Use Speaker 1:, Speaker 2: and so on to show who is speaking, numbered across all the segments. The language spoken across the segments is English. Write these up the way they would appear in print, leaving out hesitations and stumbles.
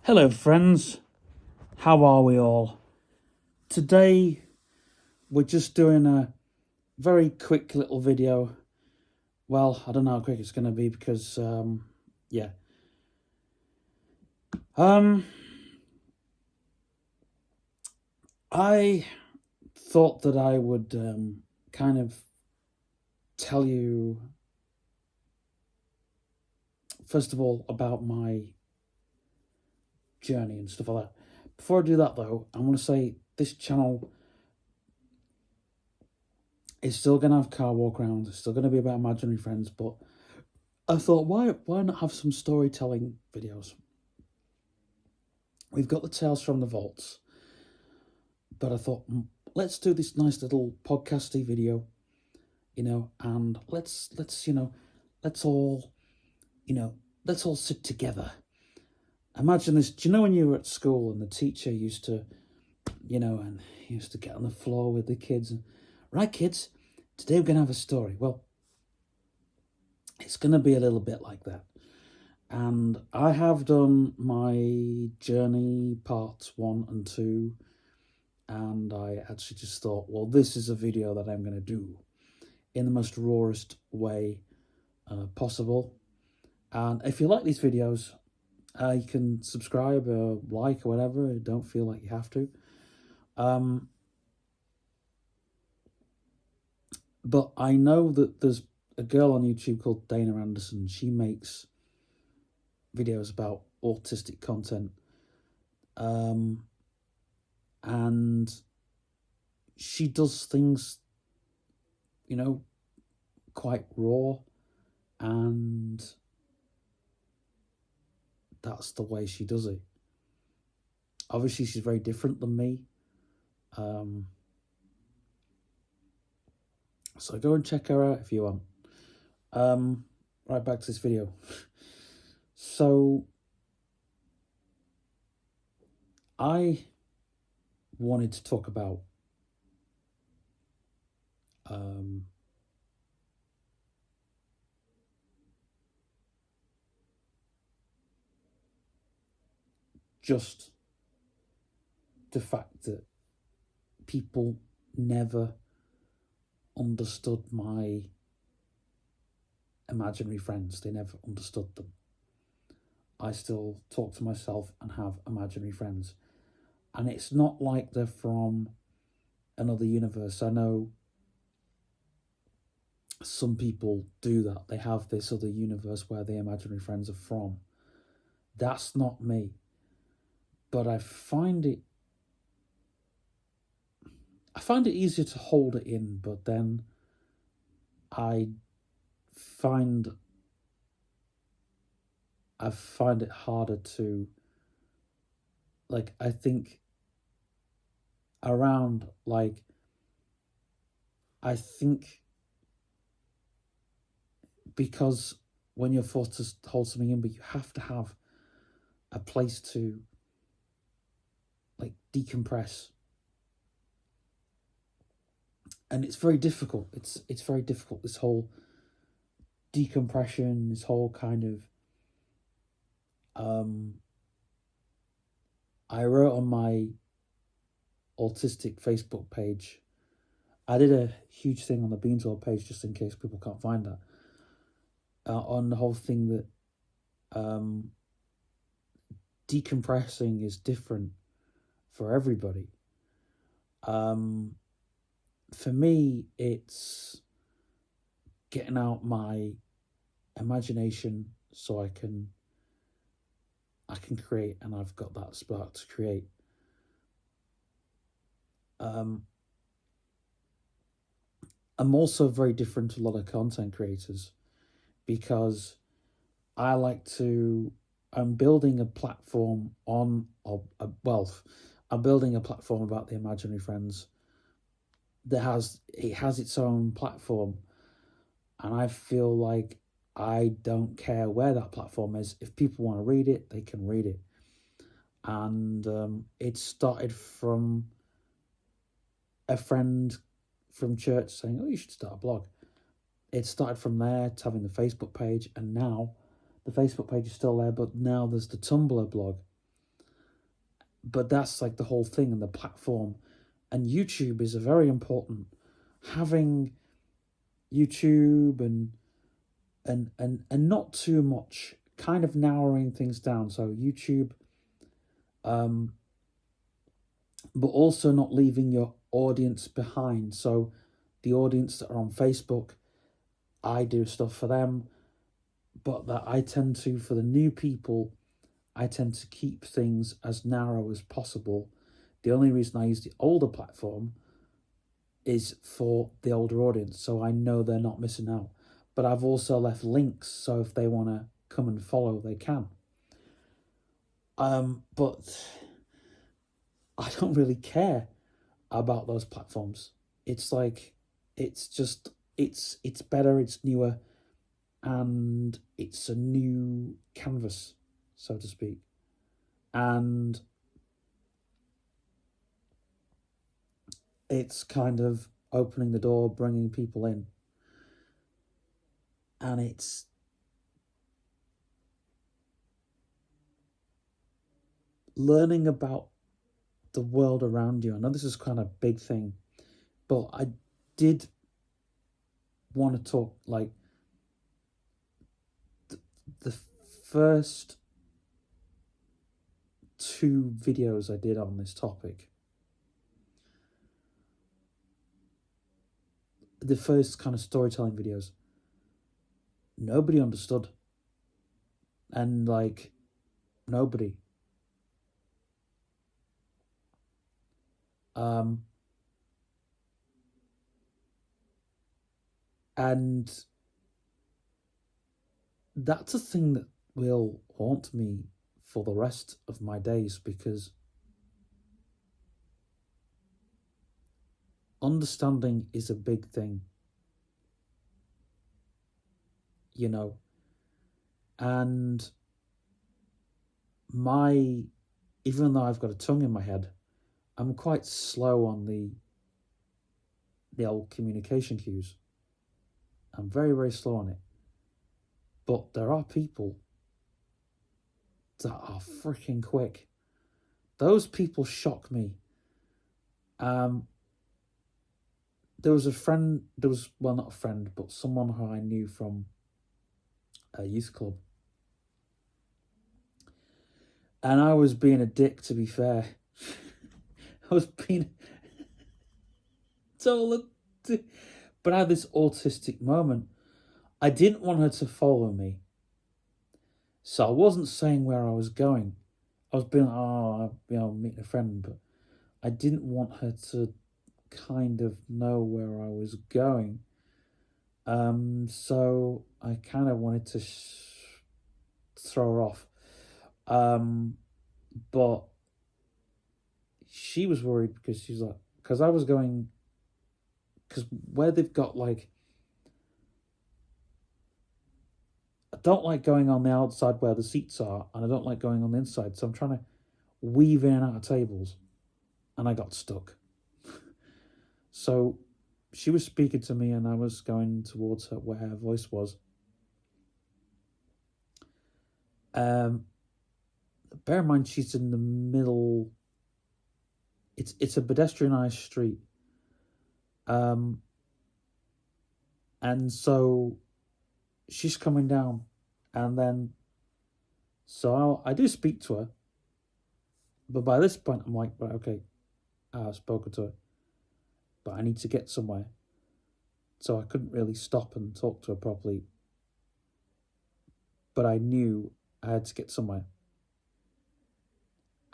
Speaker 1: Hello friends, how are we all? Today we're just doing a very quick little video. Well, I don't know how quick it's going to be because, yeah. I thought that I would kind of tell you, first of all, about my journey and stuff like that. Before I do that though, I want to say this channel is still going to have car walk around. It's still going to be about imaginary friends, but I thought, why not have some storytelling videos? We've got the Tales from the Vaults, but I thought, let's do this nice little podcasty video, and let's all, let's all sit together. Imagine this. Do you know when you were at school and the teacher used to, and he used to get on the floor with the kids and, right, kids, today we're going to have a story. Well, it's going to be a little bit like that. And I have done my journey parts 1 and 2, and I actually just thought, well, this is a video that I'm going to do in the most rawest way possible. And if you like these videos, you can subscribe or like or whatever. Don't feel like you have to. But I know that there's a girl on YouTube called Dana Anderson. She makes videos about autistic content, and she does things, quite raw, and that's the way she does it. Obviously, she's very different than me, so go and check her out if you want. Right, back to this video. So I wanted to talk about just the fact that people never understood my imaginary friends. They never understood them. I still talk to myself and have imaginary friends. And it's not like they're from another universe. I know some people do that. They have this other universe where their imaginary friends are from. That's not me. But I find it easier to hold it in, but then I find it harder to, I think around, I think because when you're forced to hold something in, but you have to have a place to decompress, and it's very difficult. It's very difficult, this whole decompression, this whole kind of I wrote on my autistic Facebook page, I did a huge thing on the Beanswell page just in case people can't find that, on the whole thing that decompressing is different for everybody. For me, it's getting out my imagination so I can create, and I've got that spark to create. I'm also very different to a lot of content creators because I'm building a platform I'm building a platform about the imaginary friends that has its own platform, and I feel like I don't care where that platform is. If people want to read it, they can read it. And it started from a friend from church saying, oh, you should start a blog. It started from there to having the Facebook page, and now the Facebook page is still there, but now there's the Tumblr blog. But that's like the whole thing and the platform. And YouTube is a very important. Having YouTube and not too much, kind of narrowing things down. So YouTube, um, but also not leaving your audience behind. So the audience that are on Facebook, I do stuff for them, but that I tend to, for the new people, I tend to keep things as narrow as possible. The only reason I use the older platform is for the older audience, so I know they're not missing out. But I've also left links, so if they want to come and follow, they can. But I don't really care about those platforms. It's like, it's just, it's better, it's newer, and it's a new canvas, so to speak. And it's kind of opening the door, bringing people in. And it's learning about the world around you. I know this is kind of a big thing, but I did want to talk like the first two videos I did on this topic. The first kind of storytelling videos, nobody understood. And like, nobody. And that's a thing that will haunt me for the rest of my days, because understanding is a big thing, you know. And even though I've got a tongue in my head, I'm quite slow on the old communication cues. I'm very, very slow on it. But there are people that are freaking quick. Those people shock me. There was a friend, well, not a friend, but someone who I knew from a youth club. And I was being a dick, to be fair. I was being told, but I had this autistic moment. I didn't want her to follow me, so I wasn't saying where I was going. I was being, meeting a friend, but I didn't want her to kind of know where I was going. So I kind of wanted to throw her off. But she was worried because she's like, because I was going, because where they've got like, I don't like going on the outside where the seats are, and I don't like going on the inside, so I'm trying to weave in and out of tables, and I got stuck. So she was speaking to me, and I was going towards her where her voice was. Bear in mind, she's in the middle. It's a pedestrianised street. And so she's coming down, and then so I do speak to her, but by this point I'm like, right, okay, I've spoken to her, but I need to get somewhere, so I couldn't really stop and talk to her properly, but I knew I had to get somewhere.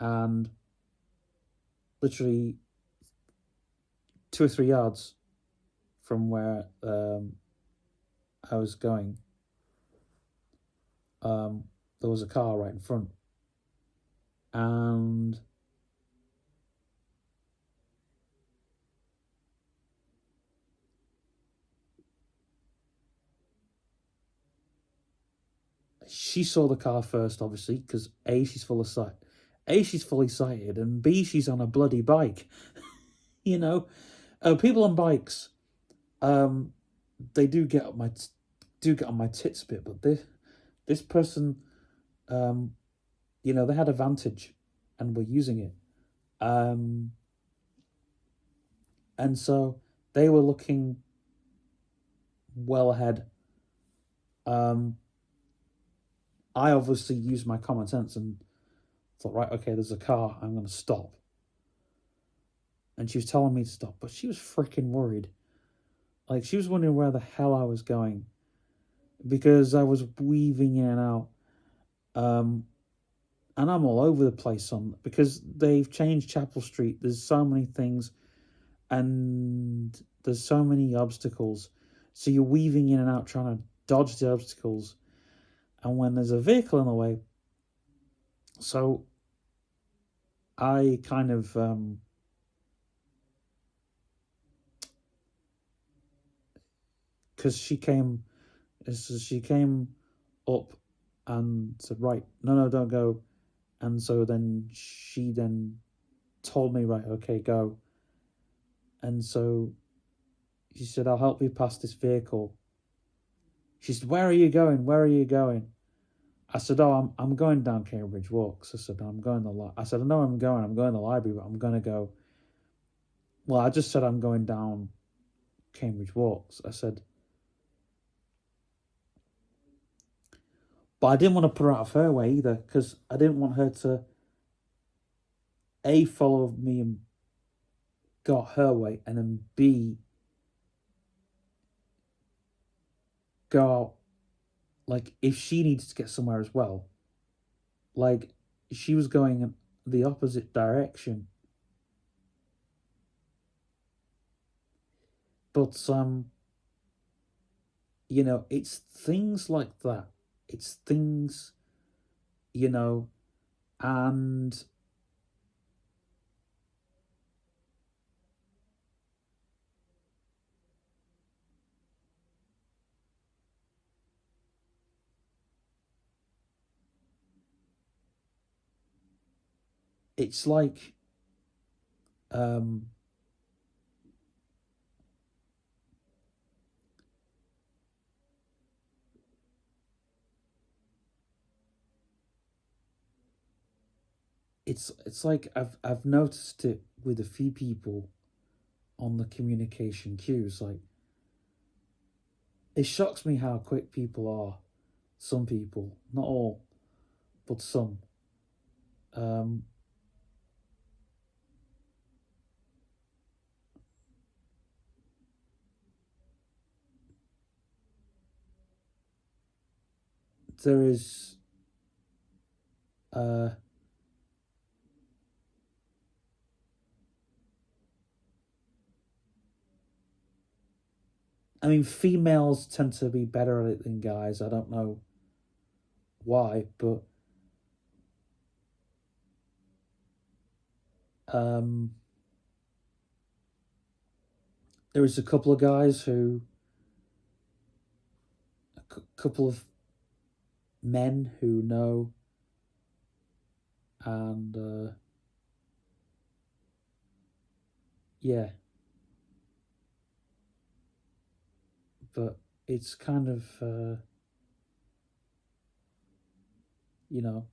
Speaker 1: And literally 2 or 3 yards from where I was going, there was a car right in front, and she saw the car first, obviously, because she's fully sighted, and B, she's on a bloody bike. You know, people on bikes, they do get on my tits a bit, but this person, they had a Vantage, and were using it, Um, and so they were looking well ahead. Um, I obviously used my common sense and thought, right, okay, there's a car, I'm going to stop. And she was telling me to stop, but she was freaking worried. Like, she was wondering where the hell I was going because I was weaving in and out. And I'm all over the place on because they've changed Chapel Street. There's so many things and there's so many obstacles. So you're weaving in and out trying to dodge the obstacles. And when there's a vehicle in the way, so I kind of because she came up and said, right, no, don't go. And so then she then told me, right, okay, go. And so she said, I'll help you past this vehicle. She said, where are you going? Where are you going? I said, oh, I'm going down Cambridge Walks. I said, I'm going I said, I know I'm going to the library, but I'm going to go. Well, I just said I'm going down Cambridge Walks. I said, but I didn't want to put her out of her way either because I didn't want her to A, follow me and go her way, and then B, go out, like, if she needed to get somewhere as well. Like, she was going in the opposite direction. But, it's things like that. It's things, you know, and it's like, um, it's like I've noticed it with a few people on the communication cues. Like, it shocks me how quick people are. Some people, not all, but some. Um, there is, uh, I mean, females tend to be better at it than guys. I don't know why, but um, there is a couple of guys couple of men who know, and yeah, but it's kind of you know,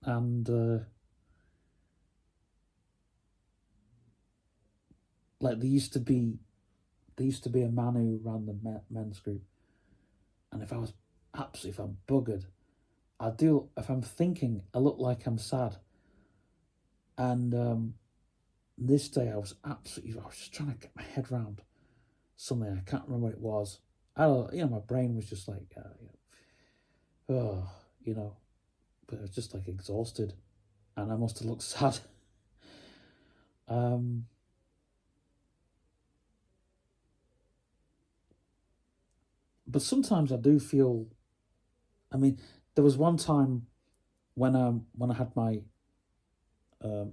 Speaker 1: and like there used to be a man who ran the men's group, and if I'm buggered, I do if I'm thinking I look like I'm sad, and this day I was just trying to get my head around something. I can't remember what it was. I don't, my brain was just like, oh, but I was just like exhausted, and I must have looked sad. um, but sometimes I do feel. I mean, there was one time when I had um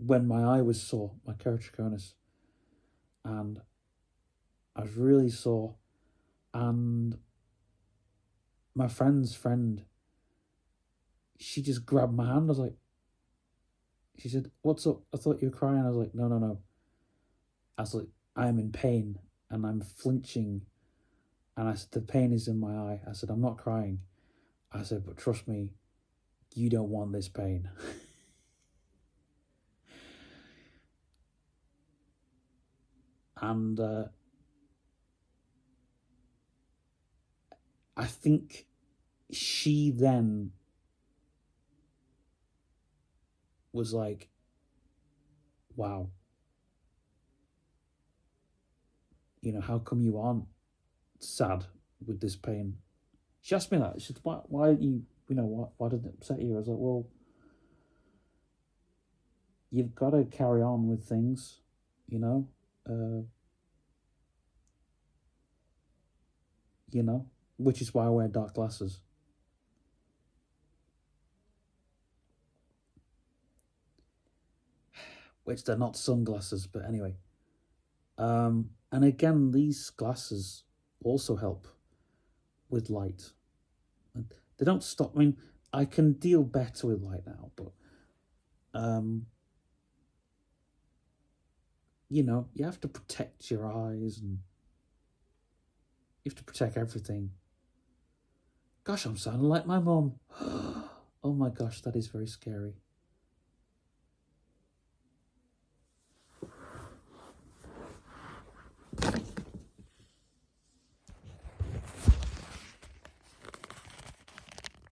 Speaker 1: when my eye was sore, my keratoconus, and I was really sore, and my friend's friend, she just grabbed my hand. I was like, she said, "What's up?" I thought you were crying. I was like, "No, no, no." I was like, "I'm in pain and I'm flinching," and I said, "The pain is in my eye." I said, "I'm not crying." I said, but trust me, you don't want this pain. And I think she then was like, wow, how come you aren't sad with this pain? She asked me that. She said, why are you, why did it upset you? I was like, well, you've got to carry on with things, you know, uh, which is why I wear dark glasses. Which they're not sunglasses, but anyway. And again, these glasses also help with light. And they don't stop. I mean, I can deal better with light now, but you have to protect your eyes and you have to protect everything. Gosh, I'm sounding like my mum. Oh my gosh, that is very scary.